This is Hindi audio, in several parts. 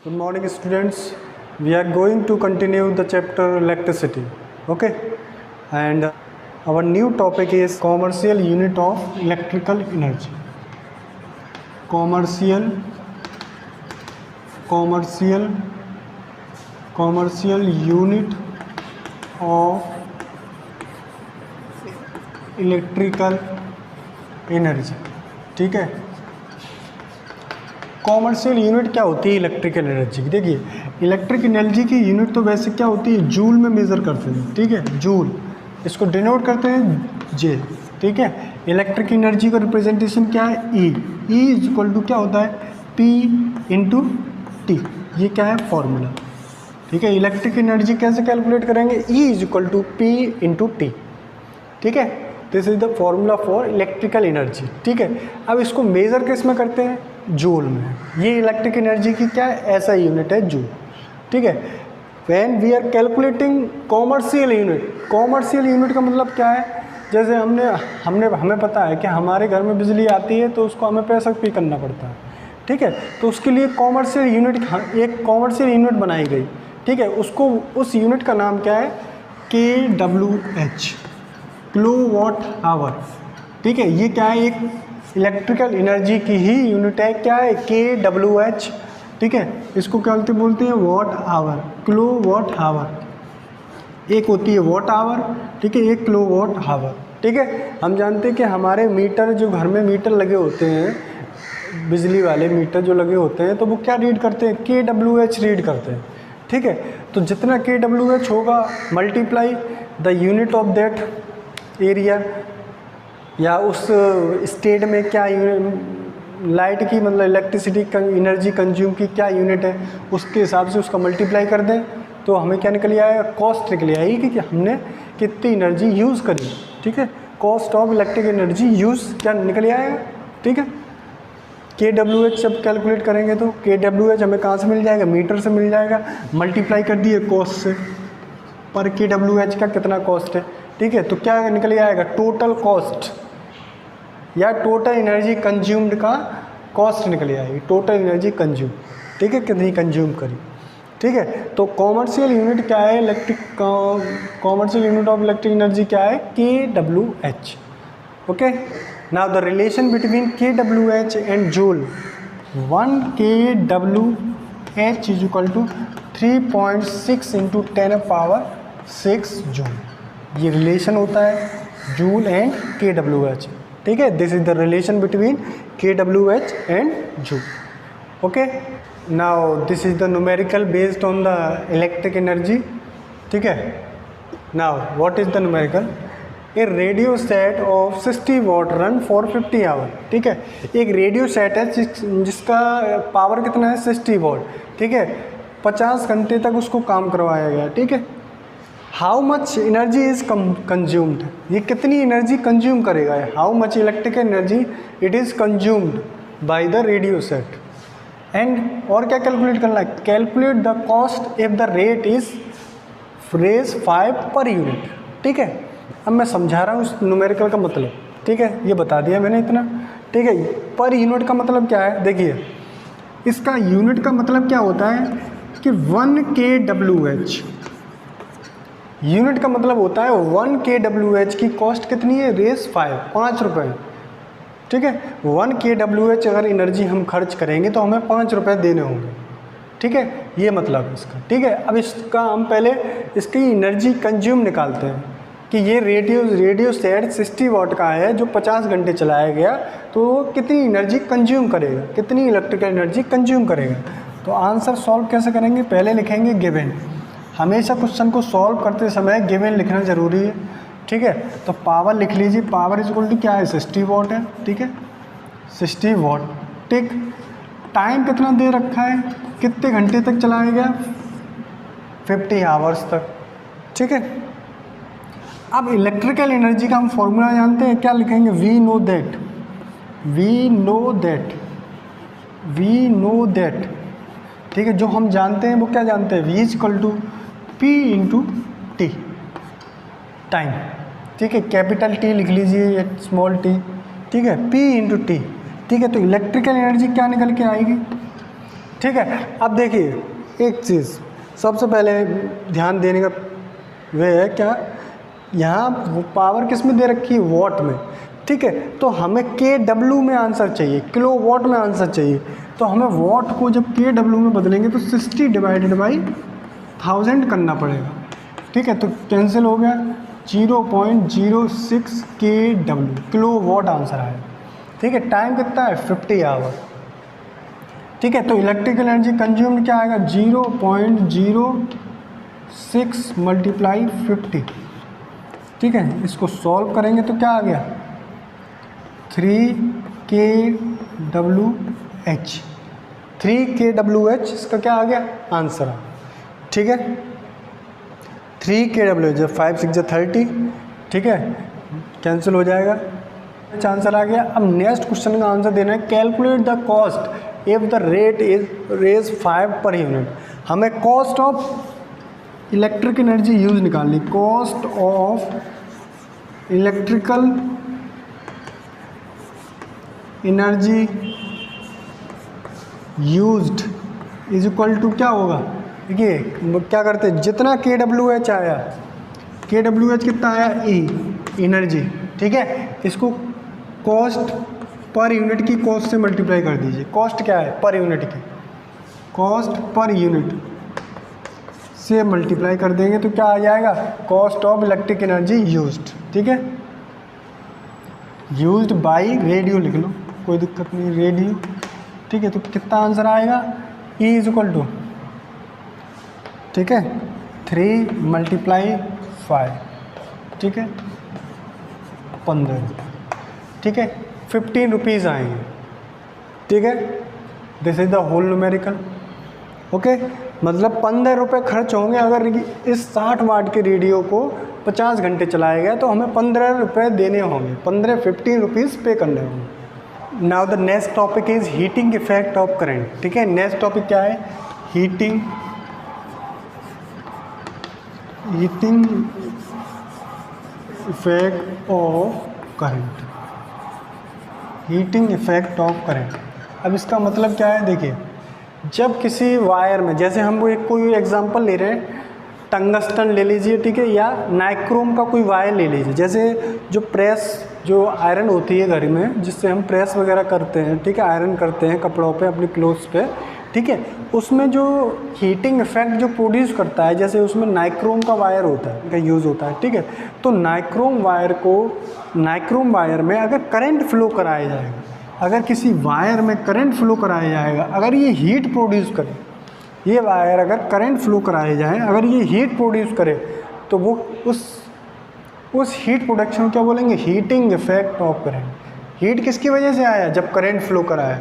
Good morning, students. We are going to continue the chapter electricity. Okay, and our new topic is commercial unit of electrical energy. Commercial unit of electrical energy. ठीक है, कॉमर्शियल यूनिट क्या होती है इलेक्ट्रिकल एनर्जी की? देखिए, इलेक्ट्रिक एनर्जी की यूनिट तो वैसे क्या होती है, जूल में मेज़र करते हैं. ठीक है, जूल, इसको डिनोट करते हैं जे. ठीक है, इलेक्ट्रिक एनर्जी का रिप्रेजेंटेशन क्या है, ई. ई इज इक्वल टू क्या होता है, पी इंटू टी. ये क्या है, फॉर्मूला. ठीक है, इलेक्ट्रिक एनर्जी कैसे कैलकुलेट करेंगे, E is equal to P into T. ठीक है, this is the formula for electrical energy. ठीक है, अब इसको मेज़र किस में करते हैं, जूल में. ये इलेक्ट्रिक एनर्जी की क्या है, ऐसा यूनिट है, जूल. ठीक है, when we are calculating commercial unit. Commercial unit का मतलब क्या है, जैसे हमें पता है कि हमारे घर में बिजली आती है तो उसको हमें पैसा पे करना पड़ता है. ठीक है, तो उसके लिए कॉमर्शियल यूनिट, एक कॉमर्शियल यूनिट बनाई गई. ठीक है, उसको, उस यूनिट का नाम क्या है, kWh, किलो वाट आवर. ठीक है, ये क्या है, एक इलेक्ट्रिकल एनर्जी की ही यूनिट है. क्या है, kWh. ठीक है, इसको क्या बोलते हैं, watt hour, kilowatt hour. एक होती है वाट आवर. ठीक है, एक किलो वाट आवर. ठीक है, हम जानते हैं कि हमारे मीटर, जो घर में मीटर लगे होते हैं, बिजली वाले मीटर जो लगे होते हैं, तो वो क्या रीड करते हैं, kWh रीड करते हैं. ठीक है, तो जितना kWh होगा multiply the unit of that area, या उस स्टेट में क्या लाइट की, मतलब इलेक्ट्रिसिटी एनर्जी कंज्यूम की क्या यूनिट है, उसके हिसाब से उसका मल्टीप्लाई कर दें तो हमें क्या निकल आएगा, कॉस्ट निकल आएगी कि हमने कितनी एनर्जी यूज़ करी. ठीक है, cost of electric energy use क्या निकल आएगा. ठीक है, kWh जब कैलकुलेट करेंगे तो kWh हमें कहाँ से मिल जाएगा, मीटर से मिल जाएगा. मल्टीप्लाई कर दिए कॉस्ट से, पर kWh का कितना कॉस्ट है. ठीक है, तो क्या निकल आएगा, टोटल कॉस्ट या टोटल एनर्जी कंज्यूम्ड का कॉस्ट निकल आएगी, टोटल एनर्जी कंज्यूम. ठीक है, कितनी कंज्यूम करी. ठीक है, तो कॉमर्शियल यूनिट क्या है, commercial unit of electric energy क्या है, kWh. Okay, now the relation between kWh and joule. 1 kWh is equal to 3.6 into 10⁻⁶ joule. ये रिलेशन होता है जूल एंड kWh. ठीक है, this is the relation between kWh and joule. Okay, now this is the numerical based on the electric energy. ठीक है, now what is the numerical, a radio set of 60 watt run for 50 hour. ठीक है, एक रेडियो सेट है जिसका पावर कितना है, 60 वाट. ठीक है, 50 घंटे तक उसको काम करवाया गया. ठीक है, how much energy is consumed, ये कितनी एनर्जी कंज्यूम करेगा, how much electric energy it is consumed by the radio set. And और क्या कैलकुलेट करना है, calculate the cost if the rate is raise 5 per unit. ठीक है, अब मैं समझा रहा हूँ उस न्यूमेरिकल का मतलब. ठीक है, ये बता दिया मैंने इतना. ठीक है, पर यूनिट का मतलब क्या है, देखिए इसका यूनिट का मतलब क्या होता है कि 1 kWh, यूनिट का मतलब होता है 1 kWh की कॉस्ट कितनी है, रेस 5 रुपये. ठीक है, 1 kWh अगर एनर्जी हम खर्च करेंगे तो हमें 5 रुपये देने होंगे. ठीक है, ये मतलब इसका. ठीक है, अब इसका हम पहले इसकी एनर्जी कंज्यूम निकालते हैं कि ये रेडियो सेट 60 वाट का है जो 50 घंटे चलाया गया, तो वो कितनी एनर्जी कंज्यूम करेगा, कितनी इलेक्ट्रिकल एनर्जी कंज्यूम करेगा. तो आंसर सॉल्व कैसे करेंगे, पहले लिखेंगे गिवन. हमेशा क्वेश्चन को सॉल्व करते समय गिवन लिखना ज़रूरी है. ठीक है, तो पावर लिख लीजिए, पावर इज इक्वल टू क्या है, 60 वाट है. ठीक है, 60 वाट. ठीक, टाइम कितना दे रखा है, कितने घंटे तक चलाया गया, 50 आवर्स तक. ठीक है, अब इलेक्ट्रिकल एनर्जी का हम फॉर्मूला जानते हैं, क्या लिखेंगे, वी नो दैट. ठीक है, जो हम जानते हैं वो क्या जानते हैं, V is equal to P into T, time. ठीक है, कैपिटल टी लिख लीजिए, स्मॉल टी. ठीक है, पी इंटू टी. ठीक है, तो इलेक्ट्रिकल एनर्जी क्या निकल के आएगी, ठीक है। अब देखिए एक चीज़ सबसे पहले ध्यान देने का वे है क्या, यहाँ पावर किस में दे रखी है, वॉट में, ठीक है। तो हमें KW में आंसर चाहिए, किलो वॉट में आंसर चाहिए। तो हमें वॉट को जब KW में बदलेंगे तो 60 डिवाइडेड बाई 1000 करना पड़ेगा, ठीक है। तो कैंसिल हो गया, 0.06 KW, किलो वॉट आंसर आया, ठीक है। टाइम कितना है, 50 आवर, ठीक है। तो इलेक्ट्रिकल एनर्जी कंज्यूम्ड क्या आएगा, 0.06 मल्टीप्लाई 50, ठीक है। इसको सॉल्व करेंगे तो क्या आ गया, 3 kWh, इसका क्या आ गया आंसर, ठीक है। 3 kWh, जब 5 6 30, ठीक है, कैंसिल हो जाएगा, आंसर आ गया। अब नेक्स्ट क्वेश्चन का आंसर देना है, calculate the cost if the rate is raise 5 per unit. हमें cost of electric energy use निकालनी, cost of electrical energy used is equal to क्या होगा, देखिए क्या करते हैं, जितना KWH आया, KWH कितना आया, एनर्जी, ठीक है। इसको कॉस्ट पर यूनिट की कॉस्ट से मल्टीप्लाई कर दीजिए। कॉस्ट क्या है, पर यूनिट की, कॉस्ट पर यूनिट से मल्टीप्लाई कर देंगे तो क्या आ जाएगा, cost of electric energy used, ठीक है। यूज्ड बाई रेडियो लिख लो, कोई दिक्कत नहीं, रेडियो, ठीक है। तो कितना आंसर आएगा, E इज इक्वल टू, ठीक है, 3 मल्टीप्लाई 5, ठीक है, 15, ठीक है, 15 रुपीज़ आएंगे, ठीक है। This is the whole numerical, okay. मतलब 15 रुपये खर्च होंगे अगर इस 60 वाट के रेडियो को 50 घंटे चलाया गया, तो हमें 15 रुपये देने होंगे, 15 रुपीज़ पे करने होंगे। Now the next topic is heating effect of current, ठीक है। नेक्स्ट टॉपिक क्या है, heating effect of current, heating effect of current. अब इसका मतलब क्या है, देखिए जब किसी वायर में, जैसे हम वो एक कोई एग्जांपल ले रहे हैं, टंगस्टन ले लीजिए, ठीक है, या नाइक्रोम का कोई वायर ले लीजिए। जैसे जो प्रेस, जो आयरन होती है घर में, जिससे हम प्रेस वगैरह करते हैं, ठीक है, आयरन करते हैं कपड़ों पे, अपने क्लोथ्स पे, ठीक है, उसमें जो हीटिंग इफेक्ट जो प्रोड्यूस करता है, जैसे उसमें नाइक्रोम का वायर होता है, का यूज़ होता है, ठीक है। तो नाइक्रोम वायर में अगर करंट फ्लो कराया जाएगा, अगर किसी वायर में करंट फ्लो कराया जाएगा, अगर ये हीट प्रोड्यूस करे, ये वायर अगर करंट फ्लो कराए जाए, अगर ये हीट प्रोड्यूस करे, तो वो उस हीट प्रोडक्शन क्या बोलेंगे, heating effect of current. Heat किसकी वजह से आया, जब करंट फ्लो कराया,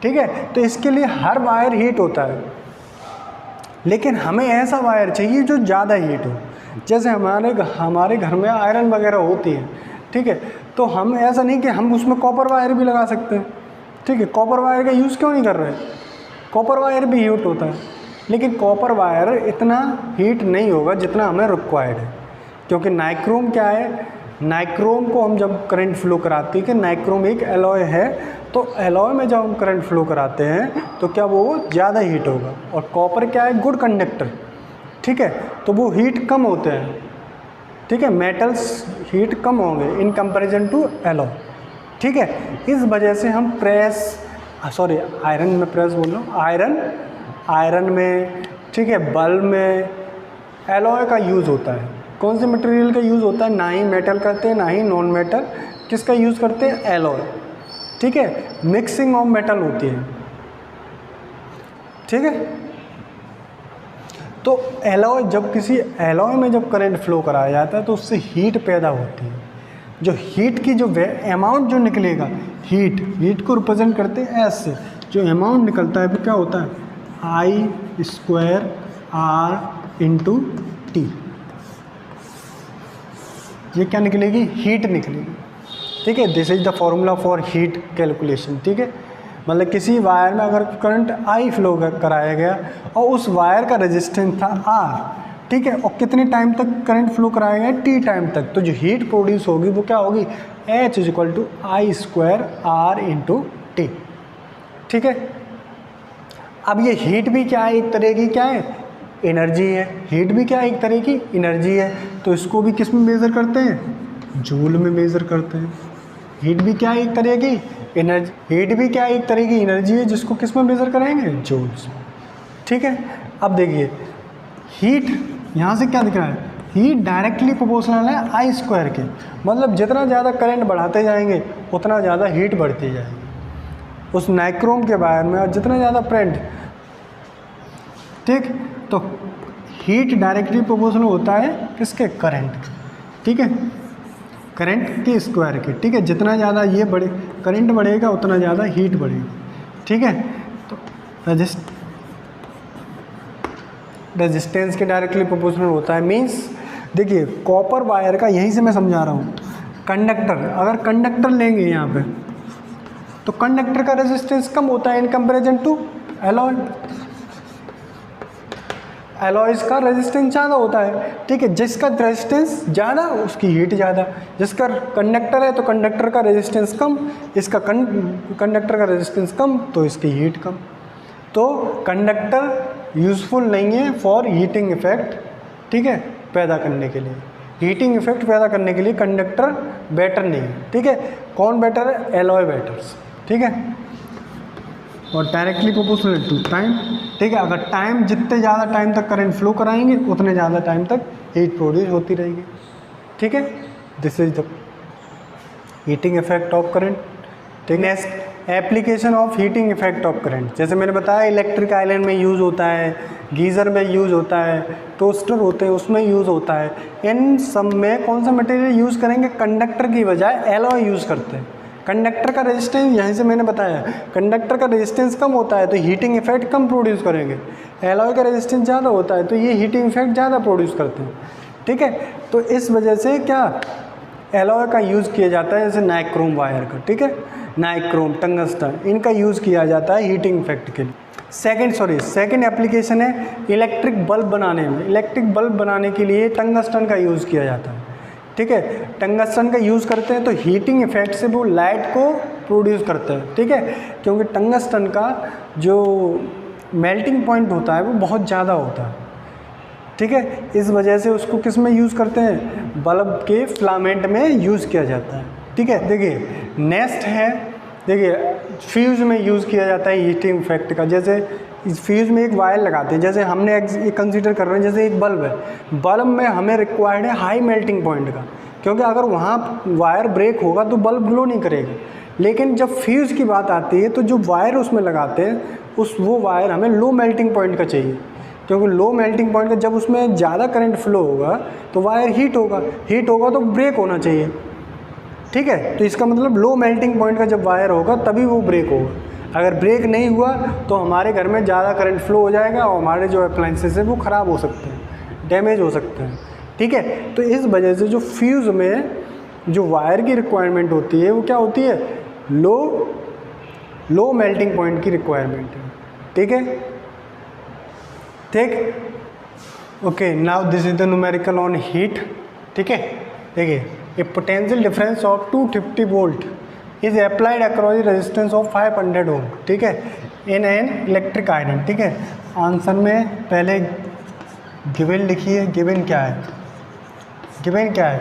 ठीक है। तो इसके लिए हर वायर हीट होता है, लेकिन हमें ऐसा वायर चाहिए जो ज़्यादा हीट हो। जैसे हमारे घर में आयरन वगैरह होती है, ठीक है, तो हम ऐसा नहीं कि हम उसमें कॉपर वायर भी लगा सकते हैं, ठीक है। कॉपर वायर का यूज़ क्यों नहीं कर रहे, कॉपर वायर भी हीट होता है, लेकिन कॉपर वायर इतना हीट नहीं होगा जितना हमें रिक्वायर्ड है, क्योंकि नाइक्रोम क्या है, नाइक्रोम को हम जब करंट फ्लो कराते हैं, कि नाइक्रोम एक एलॉय है, तो एलॉय में जब हम करंट फ्लो कराते हैं तो क्या वो ज़्यादा हीट होगा। और कॉपर क्या है, गुड कंडक्टर, ठीक है, तो वो हीट कम होते हैं, ठीक है, मेटल्स हीट कम होंगे इन कंपैरिजन टू एलॉय, ठीक है। इस वजह से हम आयरन में प्रेस बोल रहा हूँ, आयरन में, ठीक है, बल्ब में एलॉय का यूज़ होता है। कौन से मटेरियल का यूज़ होता है, ना ही मेटल करते हैं ना ही नॉन मेटल, किसका यूज़ करते हैं, एलॉय, ठीक है। मिक्सिंग ऑफ मेटल होती है, ठीक है। तो एलॉय, जब किसी एलॉय में जब करंट फ्लो कराया जाता है तो उससे हीट पैदा होती है। जो हीट की जो अमाउंट जो निकलेगा, हीट को रिप्रेजेंट करते हैं एस से, जो अमाउंट निकलता है वो क्या होता है, I² R × T। ये क्या निकलेगी, हीट निकलेगी, ठीक है। This is the formula for heat calculation, ठीक है। मतलब किसी वायर में अगर करंट I फ्लो कराया गया और उस वायर का रेजिस्टेंस था R, ठीक है, और कितने टाइम तक करंट फ्लो कराया गया, T टाइम तक, तो जो हीट प्रोड्यूस होगी वो क्या होगी, H = I² R × T, ठीक है। अब ये हीट भी क्या है, एक तरह की क्या है, एनर्जी है। हीट भी क्या है, एक तरह की एनर्जी है। तो इसको भी किस में मेज़र करते हैं, जूल में मेज़र करते हैं। हीट भी क्या है, एक तरह की एनर्जी, हीट भी क्या है, एक तरह की एनर्जी है, जिसको किस में मेज़र करेंगे, जूल्स। ठीक है। अब देखिए हीट यहाँ से क्या दिख रहा है, हीट डायरेक्टली प्रोपोर्शनल है आई स्क्वायर के, मतलब जितना ज़्यादा करंट बढ़ाते जाएंगे उतना ज़्यादा हीट बढ़ती जाएगी उस नाइक्रोम के वायर में, और जितना ज़्यादा करंट, ठीक, तो हीट डायरेक्टली प्रोपोर्शनल होता है किसके, करंट। ठीक है, करंट के स्क्वायर के। ठीक है, जितना ज़्यादा ये बढ़े करंट बढ़ेगा उतना ज़्यादा हीट बढ़ेगी। ठीक है, तो रेजिस्टेंस के डायरेक्टली प्रोपोर्शनल होता है। मींस देखिए कॉपर वायर का, यहीं से मैं समझा रहा हूँ, कंडक्टर, अगर कंडक्टर लेंगे यहाँ पे तो कंडक्टर का रेजिस्टेंस कम होता है in comparison to alloy. Alloys का रेजिस्टेंस ज़्यादा होता है। ठीक है, जिसका रेजिस्टेंस ज़्यादा उसकी हीट ज़्यादा। जिसका कंडक्टर है तो कंडक्टर का रेजिस्टेंस कम, इसका कंडक्टर का रेजिस्टेंस कम तो इसकी हीट कम। तो कंडक्टर यूज़फुल नहीं है फॉर हीटिंग इफेक्ट, ठीक है, पैदा करने के लिए। हीटिंग इफेक्ट पैदा करने के लिए कंडक्टर बेटर नहीं है। ठीक है, कौन बेटर है, एलॉय बेटर्स। ठीक है, और डायरेक्टली प्रोपोर्शनल टू टाइम। ठीक है, अगर टाइम, जितने ज़्यादा टाइम तक करंट फ्लो कराएंगे उतने ज़्यादा टाइम तक हीट प्रोड्यूस होती रहेगी। ठीक है, this is the heating effect of current. ठीक है, next application of heating effect of current. जैसे मैंने बताया इलेक्ट्रिक आइलैंड में यूज़ होता है, गीज़र में यूज़ होता है, टोस्टर होते हैं उसमें यूज़ होता है। इन सब में कौन सा मटेरियल यूज़ करेंगे, कंडक्टर की बजाय एलॉय यूज़ करते हैं। कंडक्टर का रेजिस्टेंस, यहीं से मैंने बताया, कंडक्टर का रेजिस्टेंस कम होता है तो हीटिंग इफेक्ट कम प्रोड्यूस करेंगे। एलॉय का रेजिस्टेंस ज़्यादा होता है तो ये हीटिंग इफेक्ट ज़्यादा प्रोड्यूस करते हैं। ठीक है, तो इस वजह से क्या एलॉय का यूज़ किया जाता है, जैसे नाइक्रोम वायर का। ठीक है, नाइक्रोम, टंगस्टन, इनका यूज़ किया जाता है हीटिंग इफेक्ट के लिए। सेकेंड एप्लीकेशन है इलेक्ट्रिक बल्ब बनाने में। इलेक्ट्रिक बल्ब बनाने के लिए टंगस्टन का यूज़ किया जाता है। ठीक है, टंगस्टन का यूज़ करते हैं तो हीटिंग इफेक्ट से वो लाइट को प्रोड्यूस करते हैं। ठीक है, क्योंकि टंगस्टन का जो मेल्टिंग पॉइंट होता है वो बहुत ज़्यादा होता है। ठीक है, इस वजह से उसको किस में यूज़ करते हैं, बल्ब के फिलामेंट में यूज़ किया जाता है। ठीक है, देखिए नेक्स्ट है, देखिए फ्यूज़ में यूज़ किया जाता है हीटिंग इफेक्ट का। जैसे इस फ्यूज़ में एक वायर लगाते हैं, जैसे हमने एक कंसीडर कर रहे हैं, जैसे एक बल्ब है, बल्ब में हमें रिक्वायर्ड है हाई मेल्टिंग पॉइंट का, क्योंकि अगर वहाँ वायर ब्रेक होगा तो बल्ब ग्लो नहीं करेगा। लेकिन जब फ्यूज़ की बात आती है तो जो वायर उसमें लगाते हैं वो वायर हमें लो मेल्टिंग पॉइंट का चाहिए, क्योंकि लो मेल्टिंग पॉइंट का जब उसमें ज़्यादा करंट फ्लो होगा तो वायर हीट होगा तो ब्रेक होना चाहिए। ठीक है, तो इसका मतलब लो मेल्टिंग पॉइंट का जब वायर होगा तभी वो ब्रेक होगा। अगर ब्रेक नहीं हुआ तो हमारे घर में ज़्यादा करंट फ्लो हो जाएगा और हमारे जो अप्लायंसेस हैं वो ख़राब हो सकते हैं, डैमेज हो सकते हैं। ठीक है, तो इस वजह से जो फ्यूज़ में जो वायर की रिक्वायरमेंट होती है वो क्या होती है, लो मेल्टिंग पॉइंट की रिक्वायरमेंट है। ठीक है, ठीक, okay, now this is the numerical on heat. ठीक है, देखिए a potential difference of 250 volt is applied across the resistance of 500 ohm. ठीक है, इन एन इलेक्ट्रिक आयरन। ठीक है, आंसर में पहले गिवन लिखिए, गिवन क्या है,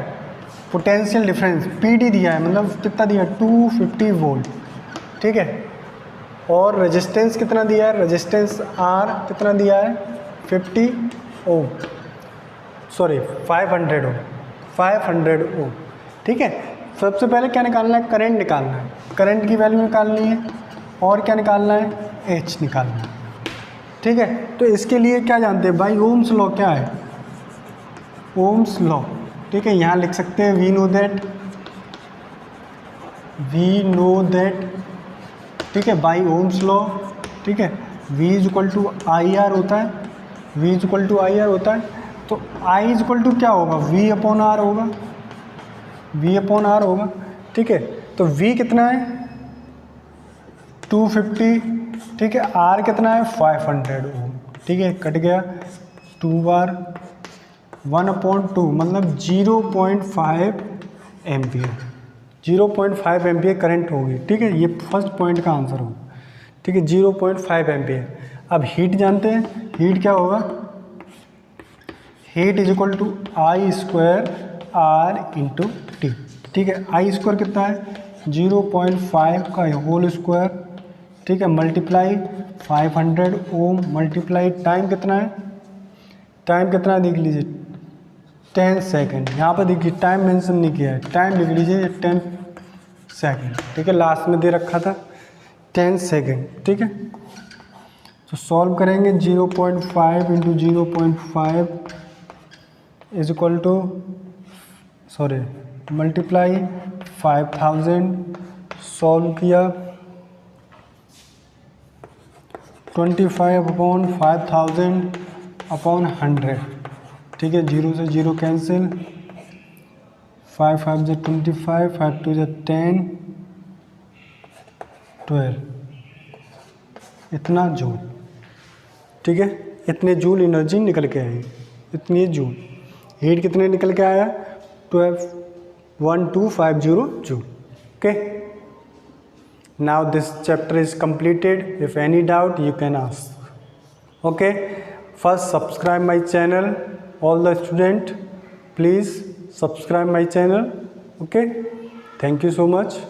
पोटेंशियल डिफरेंस पीडी दिया है, मतलब कितना दिया, 250 वोल्ट। ठीक है, और रेजिस्टेंस कितना दिया है, रेजिस्टेंस आर कितना दिया है, 50 ओम, सॉरी 500 ओम, 500 ओम। ठीक है, सबसे पहले क्या निकालना है, करंट निकालना है, करंट की वैल्यू निकालनी है, और क्या निकालना है, एच निकालना है। ठीक है, तो इसके लिए क्या जानते हैं भाई, ओम्स लॉ क्या है, ओम्स लॉ। ठीक है, यहाँ लिख सकते हैं वी नो दैट, ठीक है, बाई ओम्स लॉ। ठीक है, V is equal to I R होता है, तो I इज इक्वल टू क्या होगा, V अपॉन आर होगा। ठीक है, तो V कितना है, 250। ठीक है, R कितना है, 500 ओम। ठीक है, कट गया 2 बार, 1/2 मतलब 0.5 एम्पियर, 0.5 एम्पियर करंट होगी। ठीक है, ये फर्स्ट पॉइंट का आंसर होगा। ठीक है, 0.5 एम्पियर। अब हीट जानते हैं, हीट क्या होगा, heat is equal to I square R into T. ठीक है, आई स्क्वायर कितना है 0.5 का होल स्क्वायर, ठीक है, मल्टीप्लाई 500 ओम मल्टीप्लाई टाइम कितना है, टाइम कितना है देख लीजिए 10 सेकेंड। यहाँ पर देखिए टाइम मेंशन नहीं किया है, टाइम लिख लीजिए 10 सेकेंड। ठीक है, लास्ट में दे रखा था 10 सेकेंड। ठीक है, तो सॉल्व करेंगे 0.5 into 0.5 is equal to sorry multiply 5000, solve किया 25 अपॉन 5000 अपॉन 100। ठीक है, 0 से 0 कैंसिल, 5 5 से 25, 5 2 से 10, 12 इतना जूल। ठीक है, इतने जूल एनर्जी निकल के आई, इतनी जूल। हीट कितने निकल के आया 1250 joule. Okay, now this chapter is completed. If any doubt you can ask. Okay, first subscribe my channel. All the student please subscribe my channel. Okay, thank you so much.